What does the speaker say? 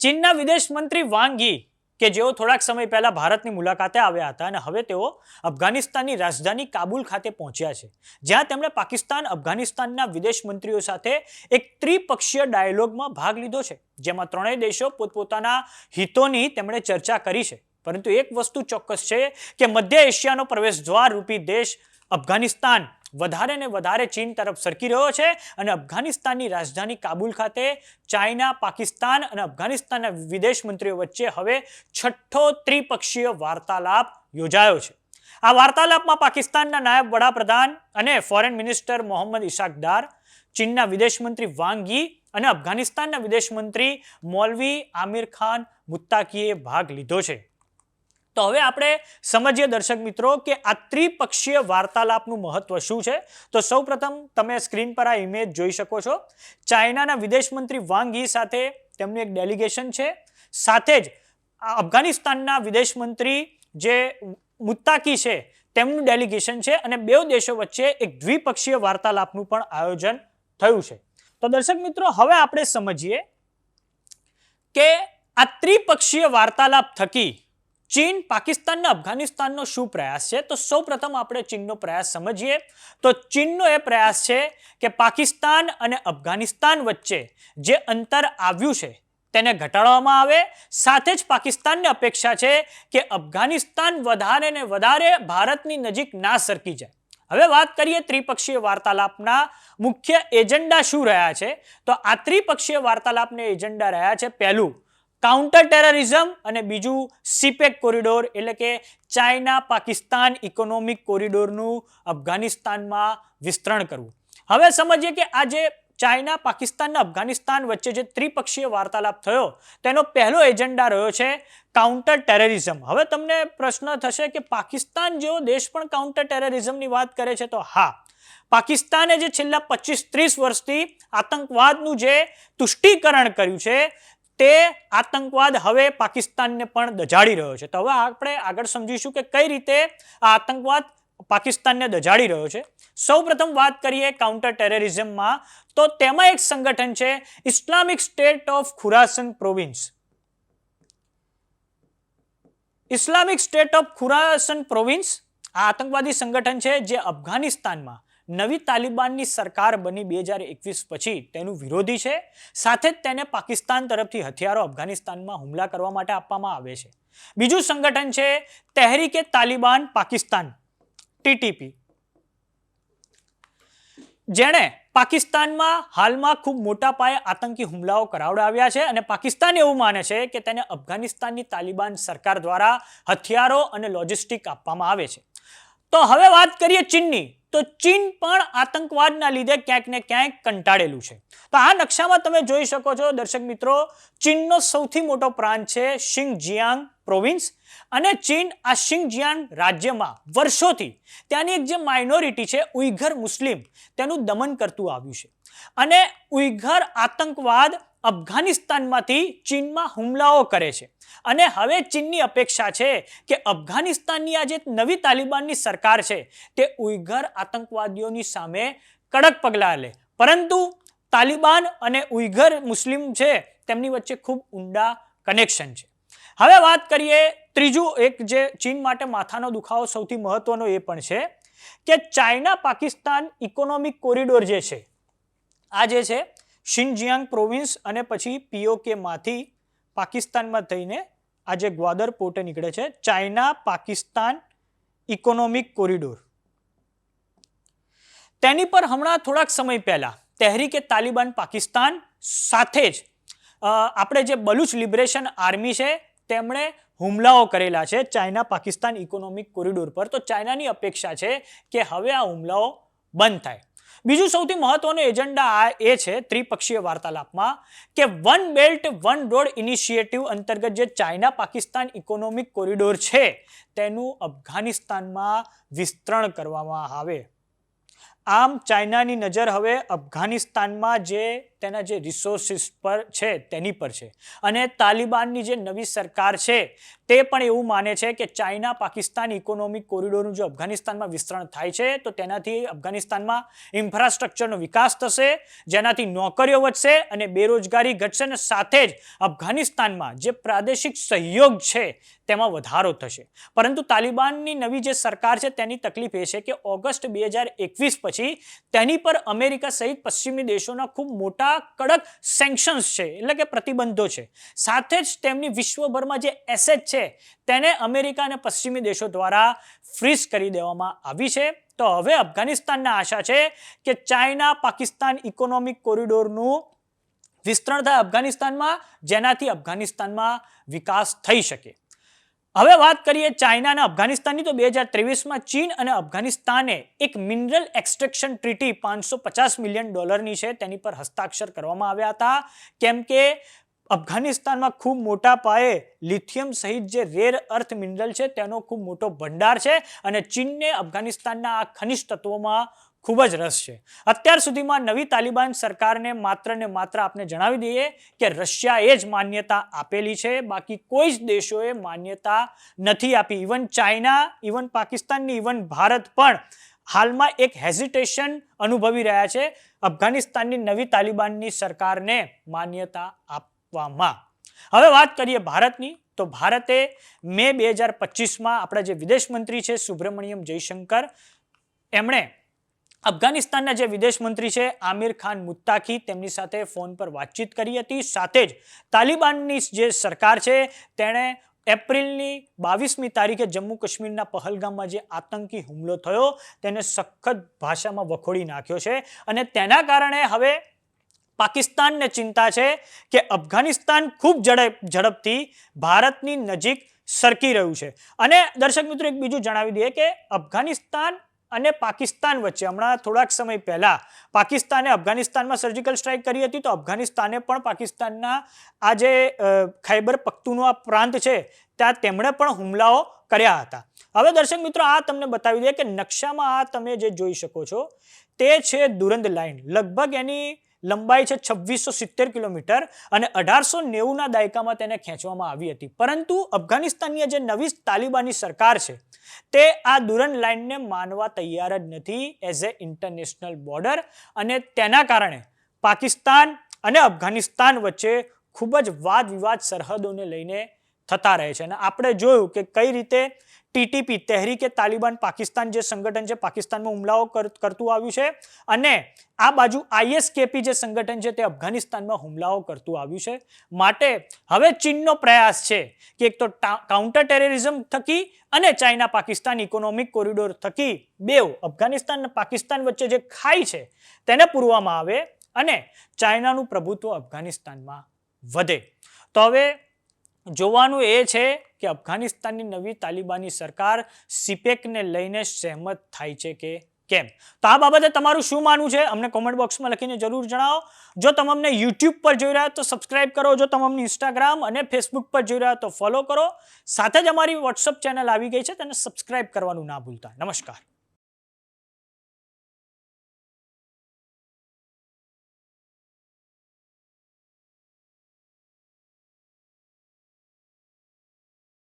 ચીનના વિદેશ મંત્રી વાંગ યી કે જેઓ થોડાક સમય પહેલા ભારતની મુલાકાતે આવ્યા હતા અને હવે તેઓ અફઘાનિસ્તાનની રાજધાની કાબુલ ખાતે પહોંચ્યા છે, જ્યાં તેમણે પાકિસ્તાન અફઘાનિસ્તાનના વિદેશ મંત્રીઓ સાથે એક ત્રિપક્ષીય ડાયલોગમાં ભાગ લીધો છે, જેમાં ત્રણેય દેશો પોતપોતાના હિતોની તેમણે ચર્ચા કરી છે. પરંતુ એક વસ્તુ ચોક્કસ છે કે મધ્ય એશિયાનો પ્રવેશદ્વાર રૂપી દેશ અફઘાનિસ્તાન વધારે ને વધારે ચીન તરફ સરકી રહ્યો છે અને અફઘાનિસ્તાનની રાજધાની કાબુલ ખાતે ચાઇના, પાકિસ્તાન અને અફઘાનિસ્તાનના વિદેશ મંત્રીઓ વચ્ચે હવે છઠ્ઠો ત્રિપક્ષીય વાર્તાલાપ યોજાયો છે. આ વાર્તાલાપમાં પાકિસ્તાનના નાયબ વડાપ્રધાન અને ફોરેન મિનિસ્ટર મોહમ્મદ ઇશાક દાર, ચીનના વિદેશ મંત્રી વાંગ યી અને અફઘાનિસ્તાનના વિદેશ મંત્રી મૌલવી આમિર ખાન મુત્તાકીએ ભાગ લીધો છે. તો હવે આપણે સમજીએ દર્શક મિત્રો કે આ ત્રિપક્ષીય વાર્તાલાપનું મહત્વ શું છે. તો સૌપ્રથમ તમે સ્ક્રીન પર આ ઇમેજ જોઈ શકો છો. ચાઇનાના વિદેશ મંત્રી વાંગ યી સાથે તેમનું એક ડેલિગેશન છે. સાથે જ અફઘાનિસ્તાનના વિદેશ મંત્રી જે મુત્તાકી છે તેમનું ડેલિગેશન છે અને બે દેશો વચ્ચે એક દ્વિપક્ષીય વાર્તાલાપનું પણ આયોજન થયું છે. તો દર્શક મિત્રો હવે આપણે સમજીએ કે આ ત્રિપક્ષીય વાર્તાલાપ થકી ચીન, પાકિસ્તાન અને અફઘાનિસ્તાનનો શું પ્રયાસ છે. તો સૌપ્રથમ આપણે ચીનનો પ્રયાસ સમજીએ. તો ચીનનો એ પ્રયાસ છે કે પાકિસ્તાન અને અફઘાનિસ્તાન વચ્ચે જે અંતર આવ્યું છે તેને ઘટાડવામાં આવે. સાથે જ પાકિસ્તાનને અપેક્ષા છે કે અફઘાનિસ્તાન વધારે ને વધારે ભારતની નજીક ના સરકી જાય. હવે વાત કરીએ ત્રિપક્ષીય વાર્તાલાપના મુખ્ય એજન્ડા શું રહ્યા છે. તો આ ત્રિપક્ષીય વાર્તાલાપના એજન્ડા રહ્યા છે, પહેલું કાઉન્ટર ટેરરિઝમ અને બીજું સીપેક કોરિડોર એટલે કે ચાઇના પાકિસ્તાન ઇકોનોમિક કોરિડોરનું અફઘાનિસ્તાનમાં વિસ્તરણ કરવું. હવે સમજીએ કે આ જે ચાઇના, પાકિસ્તાન અને અફઘાનિસ્તાન વચ્ચે જે ત્રિપક્ષીય વાર્તાલાપ થયો તેનો પહેલો એજન્ડા રહ્યો છે કાઉન્ટર ટેરરિઝમ. હવે તમને પ્રશ્ન થશે કે પાકિસ્તાન જેવો દેશ પણ કાઉન્ટર ટેરરિઝમની વાત કરે છે. તો હા, પાકિસ્તાને જે છેલ્લા 25-30 વર્ષથી આતંકવાદનું જે તુષ્ટિકરણ કર્યું છે તે આતંકવાદ હવે પાકિસ્તાનને પણ દજાડી રહ્યો છે. તો હવે આપણે આગળ સમજીશું કે કઈ રીતે આ આતંકવાદ પાકિસ્તાનને દજાડી રહ્યો છે. સૌપ્રથમ વાત કરીએ કાઉન્ટર ટેરરિઝમમાં, તો તેમાં એક સંગઠન છે Islamic State of Khorasan Province. Islamic State of Khorasan Province આ આતંકવાદી સંગઠન છે જે અફઘાનિસ્તાનમાં નવી તાલિબાનની સરકાર બની 2021 પછી તેનું વિરોધી છે. સાથે જ તેને પાકિસ્તાન તરફથી હથિયારો અફઘાનિસ્તાનમાં હુમલા કરવા માટે આપવામાં આવે છે. બીજું સંગઠન છે તહેરીકે તાલિબાન પાકિસ્તાન TTP, જેણે પાકિસ્તાનમાં હાલમાં ખૂબ મોટા પાયે આતંકી હુમલાઓ કરાવડાવ્યા છે અને પાકિસ્તાન એવું માને છે કે તેને અફઘાનિસ્તાનની તાલિબાન સરકાર દ્વારા હથિયારો અને લોજિસ્ટિક આપવામાં આવે છે. તો હવે વાત કરીએ ચીનની. તો ચીન પણ આતંકવાદના લીધે ક્યાંક ને ક્યાંક કંટાળેલું છે. તો આ નકશામાં તમે જોઈ શકો છો દર્શક મિત્રો, ચીનનો સૌથી મોટો પ્રાંત છે શિંગજિયાંગ પ્રોવિન્સ અને ચીન આ શિંગજિયાંગ રાજ્યમાં વર્ષોથી ત્યાંની એક જે માઇનોરિટી છે ઉઈઘર મુસ્લિમ તેનું દમન કરતું આવ્યું છે અને ઉઈઘર આતંકવાદ અફઘાનિસ્તાનમાંથી ચીનમાં હુમલાઓ કરે છે અને હવે ચીનની અપેક્ષા છે કે અફઘાનિસ્તાનની આ જે નવી તાલિબાનની સરકાર છે તે ઉઈઘર આતંકવાદીઓની સામે કડક પગલાં લે. પરંતુ તાલિબાન અને ઉઈઘર મુસ્લિમ છે તેમની વચ્ચે ખૂબ ઊંડા કનેક્શન છે. હવે વાત કરીએ ત્રીજું એક જે ચીન માટે માથાનો દુખાવો સૌથી મહત્વનો એ પણ છે કે ચાઇના પાકિસ્તાન ઇકોનોમિક કોરિડોર જે છે, આ જે છે શિનજિયાંગ પ્રોવિન્સ અને પછી POK માંથી પાકિસ્તાનમાં થઈને આ જે ગ્વાદર પોર્ટે નીકળે છે, ચાઇના પાકિસ્તાન ઇકોનોમિક કોરિડોર, તેની પર હમણાં થોડાક સમય પહેલા તહેરીકે તાલિબાન પાકિસ્તાન સાથે જ આપણે જે બલુચ લિબરેશન આર્મી છે તેમણે હુમલાઓ કરેલા છે ચાઇના પાકિસ્તાન ઇકોનોમિક કોરિડોર પર. તો ચાઇનાની અપેક્ષા છે કે હવે આ હુમલાઓ બંધ થાય. બીજું સૌથી મહત્વનો એજન્ડા એ છે ત્રિપક્ષીય વાર્તાલાપમાં કે one belt one road initiative અંતર્ગત જે ચાઇના પાકિસ્તાન ઇકોનોમિક કોરિડોર છે તેનું અફઘાનિસ્તાનમાં વિસ્તરણ કરવામાં આવે. આમ ચાઇનાની નજર હવે અફઘાનિસ્તાનમાં જે તેના જે રિસોર્સિસ પર છે તેની પર છે. અને તાલિબાનની જે નવી સરકાર છે તે પણ એવું માને છે કે ચાઇના પાકિસ્તાન ઇકોનોમિક કોરિડોરનું જો અફઘાનિસ્તાનમાં વિસ્તરણ થાય છે તો તેનાથી અફઘાનિસ્તાનમાં ઇન્ફ્રાસ્ટ્રક્ચરનો વિકાસ થશે, જેનાથી નોકરીઓ વધશે અને બેરોજગારી ઘટશે, અને સાથે જ અફઘાનિસ્તાનમાં જે પ્રાદેશિક સહયોગ છે તેમાં વધારો થશે. પરંતુ તાલિબાનની નવી જે સરકાર છે તેની તકલીફ એ છે કે ઓગસ્ટ 2021 પછી તેની પર અમેરિકા સહિત પશ્ચિમી દેશોના ખૂબ મોટા કડક સેન્કશન્સ છે, એટલે કે પ્રતિબંધો છે. સાથે જ તેમની વિશ્વભરમાં જે એસેટ છે તેને અમેરિકા અને પશ્ચિમી દેશો દ્વારા ફ્રીઝ કરી દેવામાં આવી છે. તો હવે અફઘાનિસ્તાનના આશા છે કે ચાઇના પાકિસ્તાન ઇકોનોમિક કોરિડોરનું વિસ્તરણ થાય અફઘાનિસ્તાનમાં, જેનાથી અફઘાનિસ્તાનમાં વિકાસ થઈ શકે. હવે વાત કરીએ ચાઇના અને અફઘાનિસ્તાનની, તો 2023માં ચીન અને અફઘાનિસ્તાને એક મિનરલ એક્સટ્રેક્શન ટ્રીટી $550 મિલિયન છે તેની પર હસ્તાક્ષર કરવામાં આવ્યા હતા, કેમ કે અફઘાનિસ્તાનમાં ખૂબ મોટા પાયે લિથિયમ સહિત જે રેર અર્થ મિનરલ છે તેનો ખૂબ મોટો ભંડાર છે અને ચીનને અફઘાનિસ્તાનના આ ખનિજ તત્વોમાં ખૂબ જ રસ છે. અત્યાર સુધીમાં નવી તાલિબાન સરકારને માત્ર ને માત્ર આપણે જણાવી દઈએ કે રશિયાએ જ માન્યતા આપેલી છે, બાકી કોઈ જ દેશોએ માન્યતા નથી આપી. Even China, even Pakistan, even Bharat પણ હાલમાં એક હેઝિટેશન અનુભવી રહ્યા છે અફઘાનિસ્તાનની નવી તાલિબાનની સરકારને માન્યતા આપવામાં. હવે વાત કરીએ ભારતની, તો ભારતે મે 2025માં આપણા જે વિદેશ મંત્રી છે સુબ્રમણ્યમ જયશંકર, એમણે અફઘાનિસ્તાનના જે વિદેશ મંત્રી છે આમિર ખાન મુત્તાકી, તેમની સાથે ફોન પર વાતચીત કરી હતી. સાથે જ તાલિબાનની જે સરકાર છે તેણે એપ્રિલની 22મી તારીખે જમ્મુ કાશ્મીરના પહલગામમાં જે આતંકી હુમલો થયો તેને સખત ભાષામાં વખોડી નાખ્યો છે, અને તેના કારણે હવે પાકિસ્તાનને ચિંતા છે કે અફઘાનિસ્તાન ખૂબ ઝડપથી ભારતની નજીક સરકી રહ્યું છે. અને દર્શક મિત્રો એક બીજું જણાવી દઈએ કે અફઘાનિસ્તાન અને પાકિસ્તાન વચ્ચે હમણાં થોડાક સમય પહેલા પાકિસ્તાને અફઘાનિસ્તાનમાં સર્જિકલ સ્ટ્રાઇક કરી હતી, તો અફઘાનિસ્તાને પણ પાકિસ્તાનના આ જે ખૈબર પખ્તુનવા પ્રાંત છે ત્યાં તેમણે પણ હુમલાઓ કર્યા હતા. હવે દર્શક મિત્રો આ તમને બતાવી દઈએ કે નકશામાં આ તમે જે જોઈ શકો છો તે છે દુરંદ લાઇન. લગભગ એની લંબાઈ છે 2670 કિલોમીટર અને 1890ના દાયકામાં તેને ખેંચવામાં આવી હતી. પરંતુ અફઘાનિસ્તાનની જે નવી તાલિબાની સરકાર છે તે આ દુરંદ લાઇનને માનવા તૈયાર જ નથી એઝ એ ઇન્ટરનેશનલ બોર્ડર, અને તેના કારણે પાકિસ્તાન અને અફઘાનિસ્તાન વચ્ચે ખૂબ જ વાદ વિવાદ સરહદોને લઈને થતા રહે છે. અને આપણે જોયું કે કઈ રીતે ટીટીપી તહેરીકે તાલિબાન પાકિસ્તાન જે સંગઠન છે પાકિસ્તાનમાં હુમલાઓ કરતું આવ્યું છે, અને આ બાજુ આઈએસકેપી જે સંગઠન છે તે અફઘાનિસ્તાનમાં હુમલાઓ કરતું આવ્યું છે. માટે હવે ચીનનો પ્રયાસ છે કે એક તો કાઉન્ટર ટેરરિઝમ થકી અને ચાઇના પાકિસ્તાન ઇકોનોમિક કોરિડોર થકી બેવ અફઘાનિસ્તાન અને પાકિસ્તાન વચ્ચે જે ખાઈ છે તેને પૂરવામાં આવે અને ચાઇનાનું પ્રભુત્વ અફઘાનિસ્તાનમાં વધે. તો હવે જોવાનું એ છે કે અફઘાનિસ્તાનની નવી તાલિબાની સરકાર સીપેકને લઈને સહેમત થાય છે કે કેમ. તો આ બાબતે તમારું શું માનવું છે અમને કોમેન્ટ બોક્સમાં લખીને જરૂર જણાવો. જો તમે અમને યુટ્યુબ પર જોઈ રહ્યા તો સબસ્ક્રાઇબ કરો, જો તમે અમને ઇન્સ્ટાગ્રામ અને ફેસબુક પર જોઈ રહ્યા તો ફોલો કરો. સાથે જ અમારી વોટ્સઅપ ચેનલ આવી ગઈ છે તેને સબસ્ક્રાઇબ કરવાનું ના ભૂલતા. નમસ્કાર.